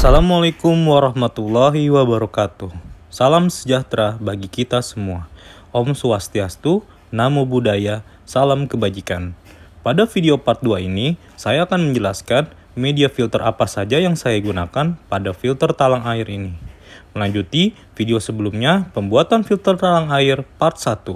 Assalamualaikum warahmatullahi wabarakatuh. Salam sejahtera bagi kita semua. Om Swastiastu, Namo Buddhaya, salam kebajikan. Pada video part 2 ini, saya akan menjelaskan media filter apa saja yang saya gunakan pada filter talang air ini. Melanjuti video sebelumnya, pembuatan filter talang air part 1.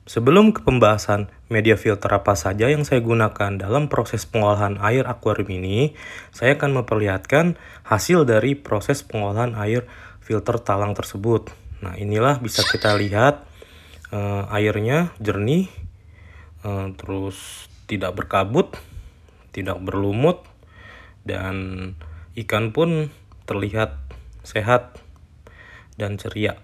Sebelum ke pembahasan media filter apa saja yang saya gunakan dalam proses pengolahan air akuarium ini, saya akan memperlihatkan hasil dari proses pengolahan air filter talang tersebut. Nah, inilah bisa kita lihat airnya jernih, terus tidak berkabut, tidak berlumut, dan ikan pun terlihat sehat dan ceria.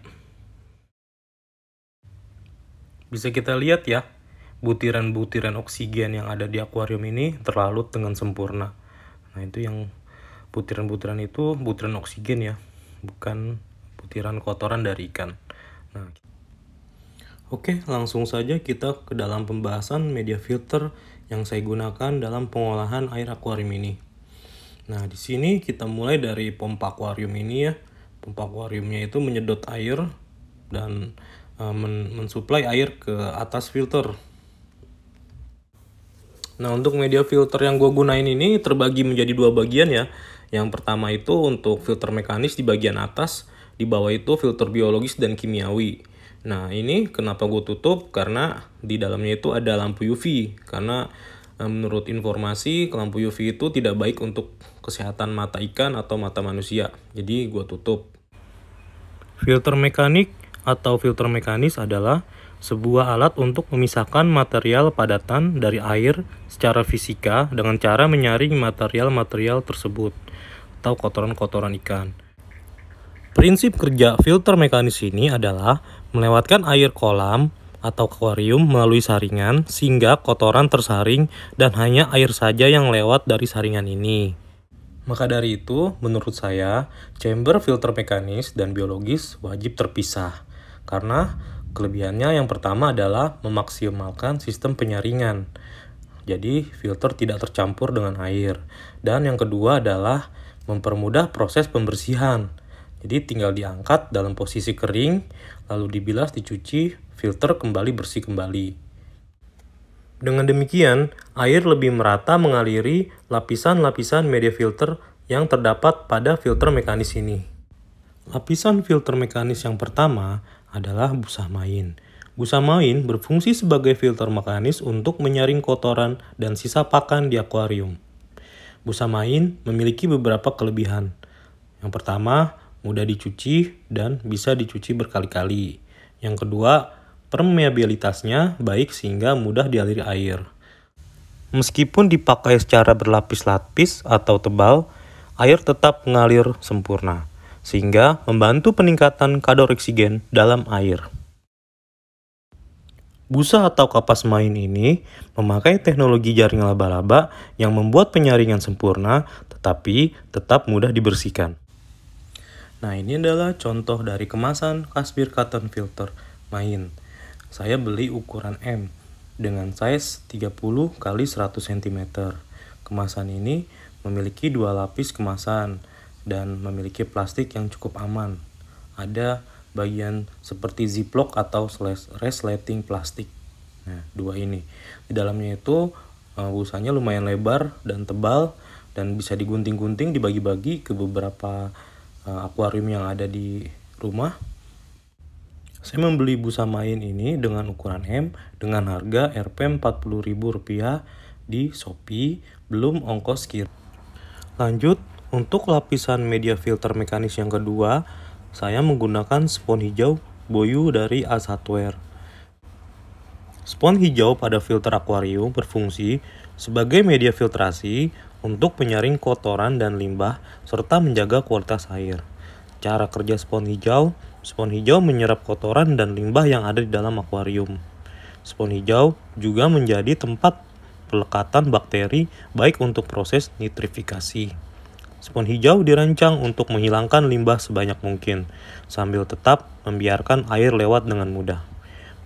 Bisa kita lihat ya, butiran-butiran oksigen yang ada di akuarium ini terlalut dengan sempurna. Nah, itu yang butiran-butiran itu butiran oksigen ya, bukan butiran kotoran dari ikan. Nah, oke, langsung saja kita ke dalam pembahasan media filter yang saya gunakan dalam pengolahan air akuarium ini. Nah, di sini kita mulai dari pompa akuarium ini ya. Pompa akuariumnya itu menyedot air dan mensuplai air ke atas filter. Nah, untuk media filter yang gue gunain ini terbagi menjadi dua bagian ya. Yang pertama itu untuk filter mekanis di bagian atas, di bawah itu filter biologis dan kimiawi. Nah, ini kenapa gue tutup? Karena di dalamnya itu ada lampu UV. Karena menurut informasi, lampu UV itu tidak baik untuk kesehatan mata ikan atau mata manusia. Jadi gue tutup. Filter mekanik atau filter mekanis adalah sebuah alat untuk memisahkan material padatan dari air secara fisika dengan cara menyaring material-material tersebut atau kotoran-kotoran ikan. Prinsip kerja filter mekanis ini adalah melewatkan air kolam atau akuarium melalui saringan sehingga kotoran tersaring dan hanya air saja yang lewat dari saringan ini. Maka dari itu, menurut saya, chamber filter mekanis dan biologis wajib terpisah. Karena kelebihannya yang pertama adalah memaksimalkan sistem penyaringan. Jadi filter tidak tercampur dengan air. Dan yang kedua adalah mempermudah proses pembersihan. Jadi tinggal diangkat dalam posisi kering, lalu dibilas, dicuci, filter kembali bersih kembali. Dengan demikian, air lebih merata mengaliri lapisan-lapisan media filter yang terdapat pada filter mekanis ini. Lapisan filter mekanis yang pertama adalah busa main. Busa main berfungsi sebagai filter mekanis untuk menyaring kotoran dan sisa pakan di akuarium. Busa main memiliki beberapa kelebihan. Yang pertama, mudah dicuci dan bisa dicuci berkali-kali. Yang kedua, permeabilitasnya baik sehingga mudah dialiri air. Meskipun dipakai secara berlapis-lapis atau tebal, air tetap mengalir sempurna, sehingga membantu peningkatan kadar oksigen dalam air. Busa atau kapas main ini memakai teknologi jaring laba-laba yang membuat penyaringan sempurna tetapi tetap mudah dibersihkan. Nah, ini adalah contoh dari kemasan Kashmir Cotton Filter main. Saya beli ukuran M dengan size 30 x 100 cm. Kemasan ini memiliki dua lapis kemasan dan memiliki plastik yang cukup aman. Ada bagian seperti ziplock atau resleting plastik. Nah, dua ini. Di dalamnya itu busanya lumayan lebar dan tebal dan bisa digunting-gunting, dibagi-bagi ke beberapa akuarium yang ada di rumah. Saya membeli busa main ini dengan ukuran M dengan harga Rp 40.000 di Shopee, belum ongkos kirim. Lanjut, untuk lapisan media filter mekanis yang kedua, saya menggunakan spons hijau Boyu dari Azatware. Spons hijau pada filter akuarium berfungsi sebagai media filtrasi untuk penyaring kotoran dan limbah serta menjaga kualitas air. Cara kerja spons hijau menyerap kotoran dan limbah yang ada di dalam akuarium. Spons hijau juga menjadi tempat pelekatan bakteri baik untuk proses nitrifikasi. Spons hijau dirancang untuk menghilangkan limbah sebanyak mungkin, sambil tetap membiarkan air lewat dengan mudah.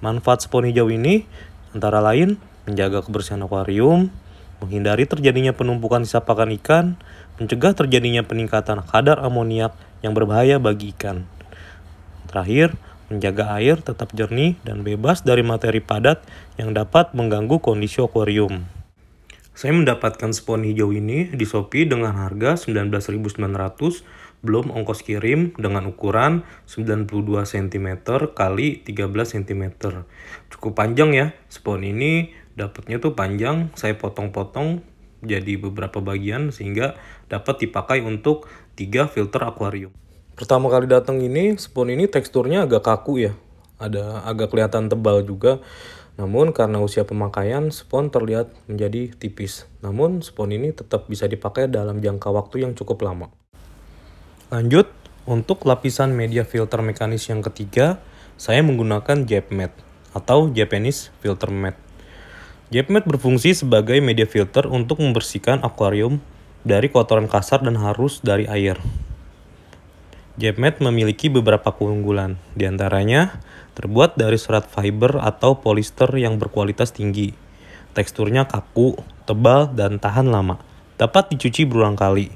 Manfaat spons hijau ini antara lain menjaga kebersihan akuarium, menghindari terjadinya penumpukan sisa pakan ikan, mencegah terjadinya peningkatan kadar amoniak yang berbahaya bagi ikan. Terakhir, menjaga air tetap jernih dan bebas dari materi padat yang dapat mengganggu kondisi akuarium. Saya mendapatkan spon hijau ini di Shopee dengan harga 19.900 belum ongkos kirim dengan ukuran 92 cm kali 13 cm. Cukup panjang ya, spon ini dapatnya tuh panjang, saya potong-potong jadi beberapa bagian sehingga dapat dipakai untuk 3 filter akuarium. Pertama kali datang ini, spon ini teksturnya agak kaku ya, agak kelihatan tebal juga. Namun karena usia pemakaian, spon terlihat menjadi tipis. Namun spon ini tetap bisa dipakai dalam jangka waktu yang cukup lama. Lanjut, untuk lapisan media filter mekanis yang ketiga, saya menggunakan JepMat atau Japanese Filter Mat. JepMat berfungsi sebagai media filter untuk membersihkan akuarium dari kotoran kasar dan halus dari air. JepMat memiliki beberapa keunggulan, di antaranya terbuat dari serat fiber atau polister yang berkualitas tinggi. Teksturnya kaku, tebal, dan tahan lama. Dapat dicuci berulang kali.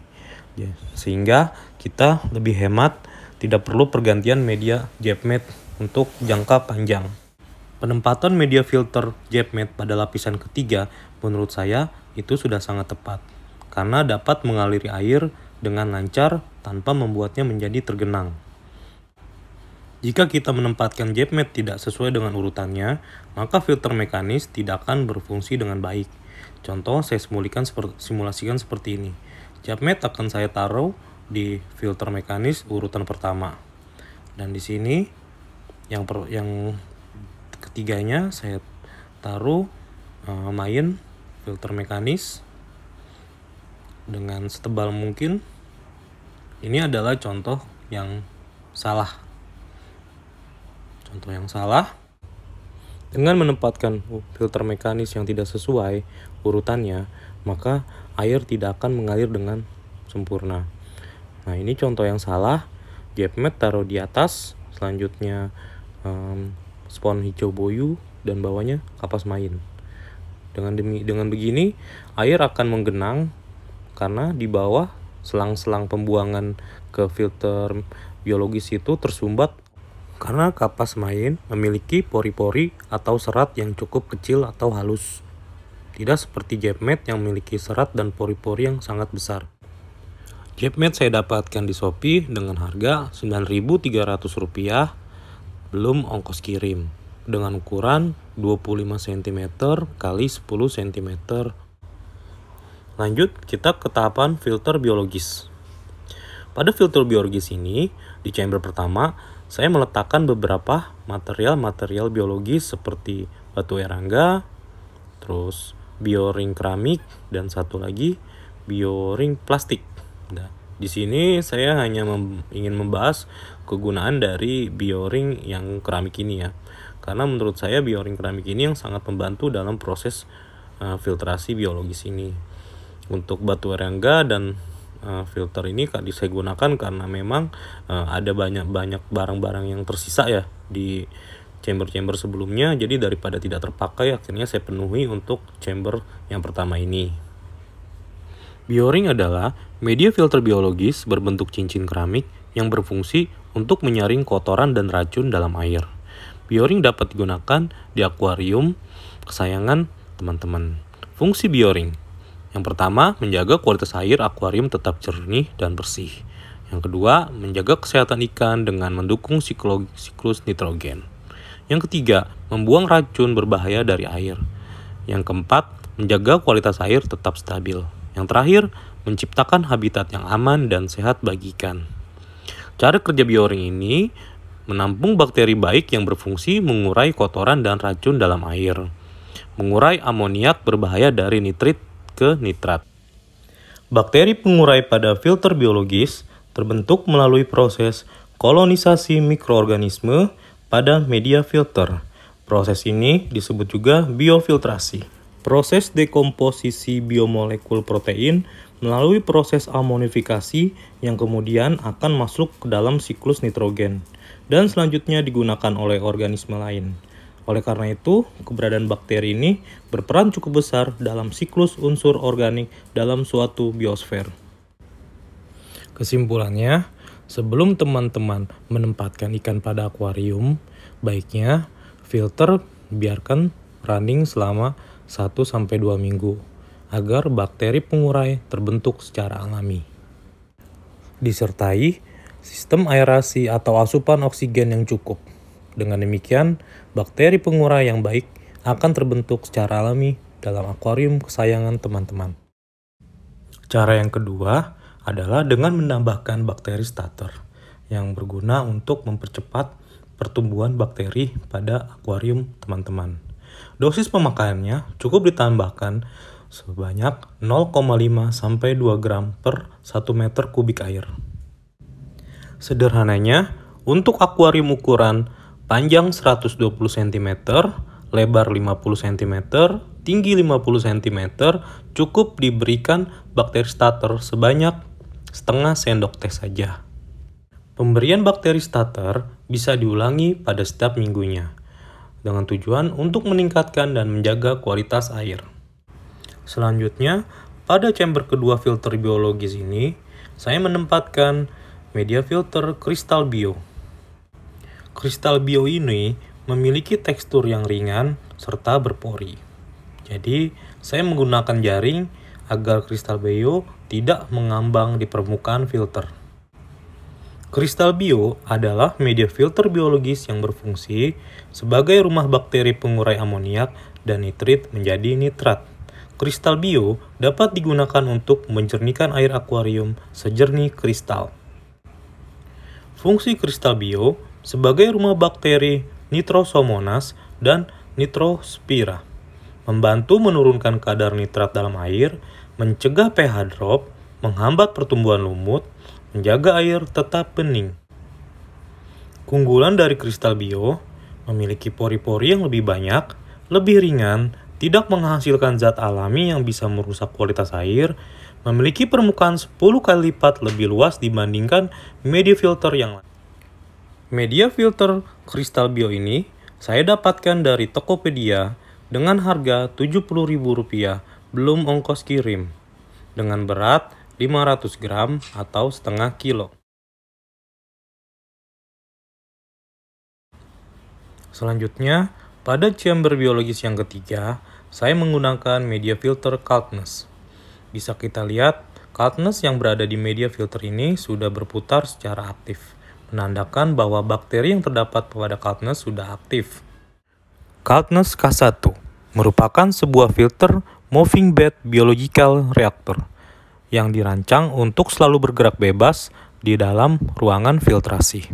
Sehingga kita lebih hemat, tidak perlu pergantian media JepMat untuk jangka panjang. Penempatan media filter JepMat pada lapisan ketiga menurut saya itu sudah sangat tepat. Karena dapat mengaliri air dengan lancar tanpa membuatnya menjadi tergenang. Jika kita menempatkan JepMat tidak sesuai dengan urutannya, maka filter mekanis tidak akan berfungsi dengan baik. Contoh, saya simulasikan seperti ini. JepMat akan saya taruh di filter mekanis urutan pertama. Dan di sini yang ketiganya saya taruh main filter mekanis dengan setebal mungkin. Ini adalah contoh yang salah. Dengan menempatkan filter mekanis yang tidak sesuai urutannya, maka air tidak akan mengalir dengan sempurna. Nah, ini contoh yang salah. JepMat taruh di atas, selanjutnya spon hijau boyu, dan bawahnya kapas main. Dengan begini, air akan menggenang karena di bawah selang-selang pembuangan ke filter biologis itu tersumbat karena kapas main memiliki pori-pori atau serat yang cukup kecil atau halus. Tidak seperti JepMat yang memiliki serat dan pori-pori yang sangat besar. JepMat saya dapatkan di Shopee dengan harga Rp9.300 belum ongkos kirim dengan ukuran 25 cm kali 10 cm. Lanjut, kita ke tahapan filter biologis. Pada filter biologis ini, di chamber pertama, saya meletakkan beberapa material biologis seperti batu erangga, terus bioring keramik, dan satu lagi bioring plastik. Nah, di sini saya hanya ingin membahas kegunaan dari bioring yang keramik ini ya. Karena menurut saya bioring keramik ini yang sangat membantu dalam proses filtrasi biologis ini. Untuk batu erangga dan filter ini saya gunakan karena memang ada banyak barang-barang yang tersisa ya di chamber-chamber sebelumnya. Jadi daripada tidak terpakai, akhirnya saya penuhi untuk chamber yang pertama ini. Bioring adalah media filter biologis berbentuk cincin keramik yang berfungsi untuk menyaring kotoran dan racun dalam air. Bioring dapat digunakan di akuarium kesayangan teman-teman. Fungsi bioring: yang pertama, menjaga kualitas air akuarium tetap jernih dan bersih. Yang kedua, menjaga kesehatan ikan dengan mendukung siklus nitrogen. Yang ketiga, membuang racun berbahaya dari air. Yang keempat, menjaga kualitas air tetap stabil. Yang terakhir, menciptakan habitat yang aman dan sehat bagi ikan. Cara kerja bioring ini menampung bakteri baik yang berfungsi mengurai kotoran dan racun dalam air, mengurai amoniak berbahaya dari nitrit ke nitrat. Bakteri pengurai pada filter biologis terbentuk melalui proses kolonisasi mikroorganisme pada media filter. Proses ini disebut juga biofiltrasi. Proses dekomposisi biomolekul protein melalui proses amonifikasi yang kemudian akan masuk ke dalam siklus nitrogen dan selanjutnya digunakan oleh organisme lain. Oleh karena itu, keberadaan bakteri ini berperan cukup besar dalam siklus unsur organik dalam suatu biosfer. Kesimpulannya, sebelum teman-teman menempatkan ikan pada akuarium, baiknya filter biarkan running selama 1-2 minggu agar bakteri pengurai terbentuk secara alami. Disertai sistem aerasi atau asupan oksigen yang cukup. Dengan demikian, bakteri pengurai yang baik akan terbentuk secara alami dalam akuarium kesayangan teman-teman. Cara yang kedua adalah dengan menambahkan bakteri starter yang berguna untuk mempercepat pertumbuhan bakteri pada akuarium teman-teman. Dosis pemakaiannya cukup ditambahkan sebanyak 0,5-2 gram per 1 meter kubik air. Sederhananya, untuk akuarium ukuran panjang 120 cm, lebar 50 cm, tinggi 50 cm, cukup diberikan bakteri starter sebanyak setengah sendok teh saja. Pemberian bakteri starter bisa diulangi pada setiap minggunya, dengan tujuan untuk meningkatkan dan menjaga kualitas air. Selanjutnya, pada chamber kedua filter biologis ini, saya menempatkan media filter Crystal Bio. Crystal Bio ini memiliki tekstur yang ringan serta berpori. Jadi, saya menggunakan jaring agar Crystal Bio tidak mengambang di permukaan filter. Crystal Bio adalah media filter biologis yang berfungsi sebagai rumah bakteri pengurai amoniak dan nitrit menjadi nitrat. Crystal Bio dapat digunakan untuk menjernihkan air akuarium sejernih kristal. Fungsi Crystal Bio sebagai rumah bakteri Nitrosomonas dan Nitrospira, membantu menurunkan kadar nitrat dalam air, mencegah pH drop, menghambat pertumbuhan lumut, menjaga air tetap bening. Keunggulan dari Crystal Bio memiliki pori-pori yang lebih banyak, lebih ringan, tidak menghasilkan zat alami yang bisa merusak kualitas air, memiliki permukaan 10 kali lipat lebih luas dibandingkan media filter yang lain. Media filter Crystal Bio ini saya dapatkan dari Tokopedia dengan harga Rp70.000 belum ongkos kirim, dengan berat 500 gram atau setengah kilo. Selanjutnya, pada chamber biologis yang ketiga, saya menggunakan media filter Coldness. Bisa kita lihat, Coldness yang berada di media filter ini sudah berputar secara aktif, menandakan bahwa bakteri yang terdapat pada Coldness sudah aktif. Coldness K1 merupakan sebuah filter moving bed biological reactor yang dirancang untuk selalu bergerak bebas di dalam ruangan filtrasi.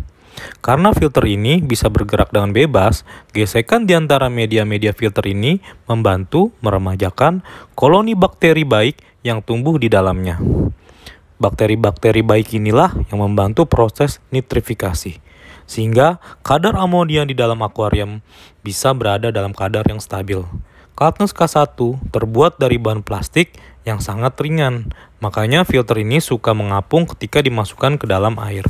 Karena filter ini bisa bergerak dengan bebas, gesekan di antara media-media filter ini membantu meremajakan koloni bakteri baik yang tumbuh di dalamnya. Bakteri-bakteri baik inilah yang membantu proses nitrifikasi, sehingga kadar amonia di dalam akuarium bisa berada dalam kadar yang stabil. Coldness K1 terbuat dari bahan plastik yang sangat ringan, makanya filter ini suka mengapung ketika dimasukkan ke dalam air.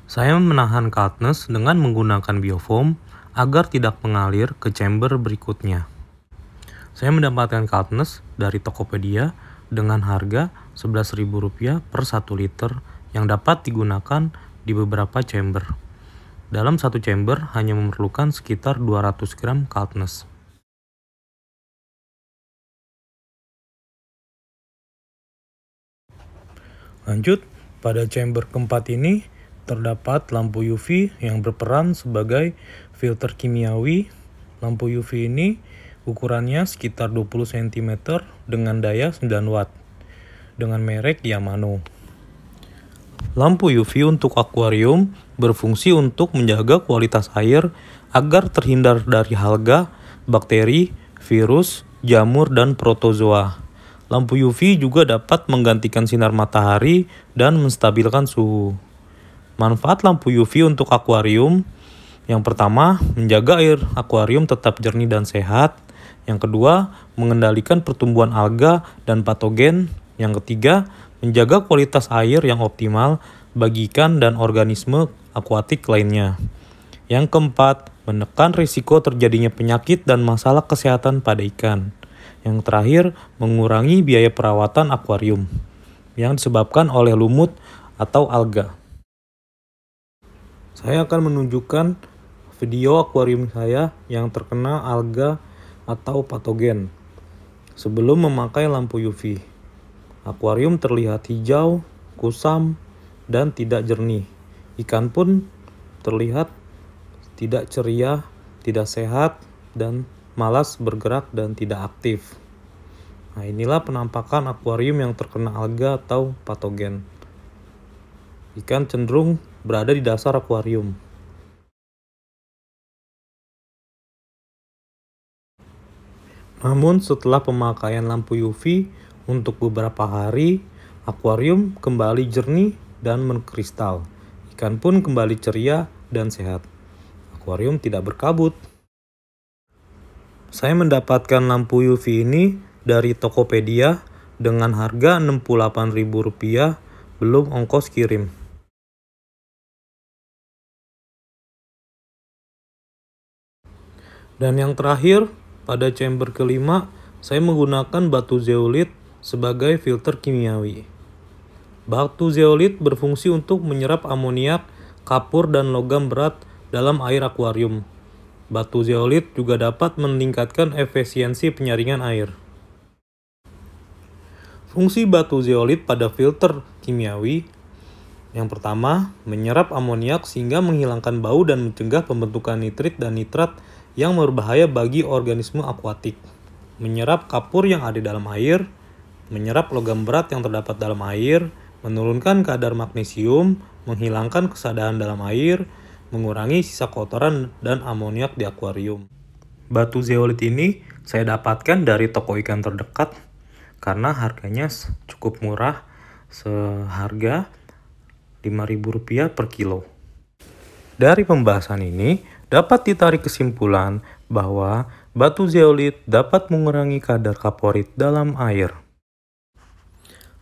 Saya menahan Coldness dengan menggunakan biofoam agar tidak mengalir ke chamber berikutnya. Saya mendapatkan Coldness dari Tokopedia dengan harga Rp11.000 per 1 liter yang dapat digunakan di beberapa chamber. Dalam satu chamber hanya memerlukan sekitar 200 gram Coldness. Lanjut, pada chamber keempat ini terdapat lampu UV yang berperan sebagai filter kimiawi. Lampu UV ini ukurannya sekitar 20 cm dengan daya 9 watt dengan merek Yamano. Lampu UV untuk akuarium berfungsi untuk menjaga kualitas air agar terhindar dari alga, bakteri, virus, jamur, dan protozoa. Lampu UV juga dapat menggantikan sinar matahari dan menstabilkan suhu. Manfaat lampu UV untuk akuarium: yang pertama, menjaga air akuarium tetap jernih dan sehat. Yang kedua, mengendalikan pertumbuhan alga dan patogen. Yang ketiga, menjaga kualitas air yang optimal bagi ikan dan organisme akuatik lainnya. Yang keempat, menekan risiko terjadinya penyakit dan masalah kesehatan pada ikan. Yang terakhir, mengurangi biaya perawatan akuarium yang disebabkan oleh lumut atau alga. Saya akan menunjukkan video akuarium saya yang terkena alga atau patogen sebelum memakai lampu UV. Akuarium terlihat hijau, kusam, dan tidak jernih. Ikan pun terlihat tidak ceria, tidak sehat, dan malas bergerak dan tidak aktif. Nah, inilah penampakan akuarium yang terkena alga atau patogen. Ikan cenderung berada di dasar akuarium. Namun setelah pemakaian lampu UV untuk beberapa hari, akuarium kembali jernih dan mengkristal. Ikan pun kembali ceria dan sehat. Akuarium tidak berkabut. Saya mendapatkan lampu UV ini dari Tokopedia dengan harga Rp68.000 belum ongkos kirim. Dan yang terakhir, pada chamber kelima, saya menggunakan batu zeolit sebagai filter kimiawi. Batu zeolit berfungsi untuk menyerap amoniak, kapur, dan logam berat dalam air akuarium. Batu zeolit juga dapat meningkatkan efisiensi penyaringan air. Fungsi batu zeolit pada filter kimiawi: yang pertama, menyerap amoniak sehingga menghilangkan bau dan mencegah pembentukan nitrit dan nitrat yang berbahaya bagi organisme akuatik. Menyerap kapur yang ada dalam air, menyerap logam berat yang terdapat dalam air, menurunkan kadar magnesium, menghilangkan kesadaran dalam air, mengurangi sisa kotoran dan amoniak di akuarium. Batu zeolit ini saya dapatkan dari toko ikan terdekat karena harganya cukup murah, seharga Rp5.000 per kilo. Dari pembahasan ini dapat ditarik kesimpulan bahwa batu zeolit dapat mengurangi kadar kaporit dalam air.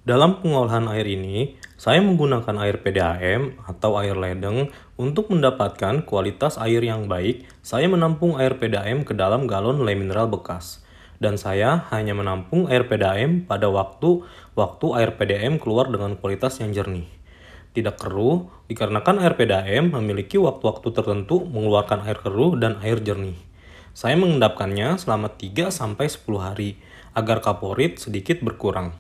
Dalam pengolahan air ini, saya menggunakan air PDAM atau air ledeng. Untuk mendapatkan kualitas air yang baik, saya menampung air PDAM ke dalam galon le mineral bekas. Dan saya hanya menampung air PDAM pada waktu air PDAM keluar dengan kualitas yang jernih. Tidak keruh, dikarenakan air PDAM memiliki waktu-waktu tertentu mengeluarkan air keruh dan air jernih. Saya mengendapkannya selama 3-10 hari, agar kaporit sedikit berkurang.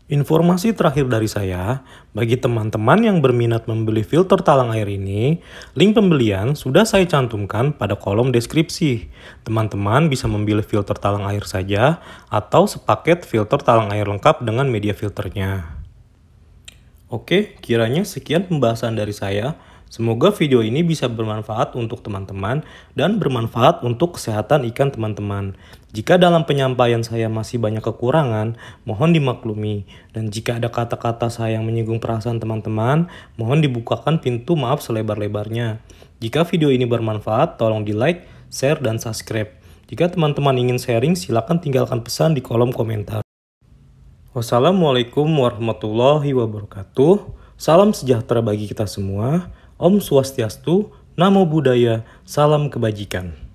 Informasi terakhir dari saya, bagi teman-teman yang berminat membeli filter talang air ini, link pembelian sudah saya cantumkan pada kolom deskripsi. Teman-teman bisa membeli filter talang air saja, atau sepaket filter talang air lengkap dengan media filternya. Oke, kiranya sekian pembahasan dari saya. Semoga video ini bisa bermanfaat untuk teman-teman dan bermanfaat untuk kesehatan ikan teman-teman. Jika dalam penyampaian saya masih banyak kekurangan, mohon dimaklumi. Dan jika ada kata-kata saya yang menyinggung perasaan teman-teman, mohon dibukakan pintu maaf selebar-lebarnya. Jika video ini bermanfaat, tolong di like, share, dan subscribe. Jika teman-teman ingin sharing, silakan tinggalkan pesan di kolom komentar. Wassalamualaikum warahmatullahi wabarakatuh. Salam sejahtera bagi kita semua. Om Swastiastu, Namo Buddhaya, salam kebajikan.